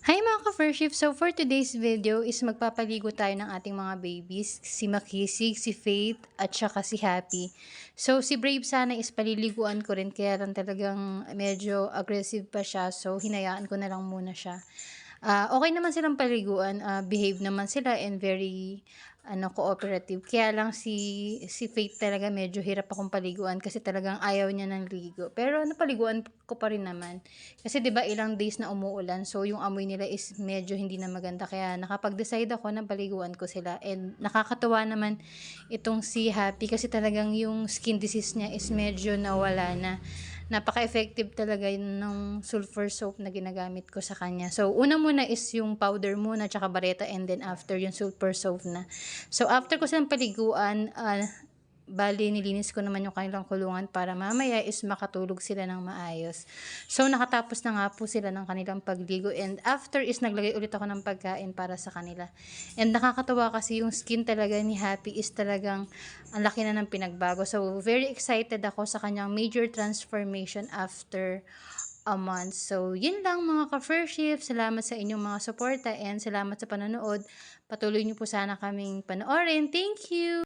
Hi mga ka-friendship! So for today's video is magpapaligo tayo ng ating mga babies, si Makisig, si Faith, at saka si Happy. So si Brave sana is paliliguan ko rin kaya lang talagang medyo aggressive pa siya, so hinayaan ko na lang muna siya. Okay naman silang paliguan, behave naman sila and very cooperative. Kaya lang si Faith talaga medyo hirap akong paliguan kasi talagang ayaw niya ng ligo. Pero napaliguan ko pa rin naman. Kasi 'di ba ilang days na umuulan, so yung amoy nila is medyo hindi na maganda. Kaya nakapag-decide ako na paliguan ko sila. And nakakatuwa naman itong si Happy kasi talagang yung skin disease niya is medyo nawala na. Napaka-effective talaga yun ng sulfur soap na ginagamit ko sa kanya. So, una muna is yung powder muna, tsaka bareta, and then after yung sulfur soap na. So, after ko silang paliguan, bali nilinis ko naman yung kanilang kulungan para mamaya is makatulog sila ng maayos. So, nakatapos na nga po sila ng kanilang pagligo, and after is naglagay ulit ako ng pagkain para sa kanila. And nakakatawa kasi yung skin talaga ni Happy is talagang ang laki na ng pinagbago. So, very excited ako sa kanyang major transformation after a month. So, yun lang mga ka-friendship. Salamat sa inyong mga suporta and salamat sa panonood. Patuloy niyo po sana kaming panoorin. Thank you!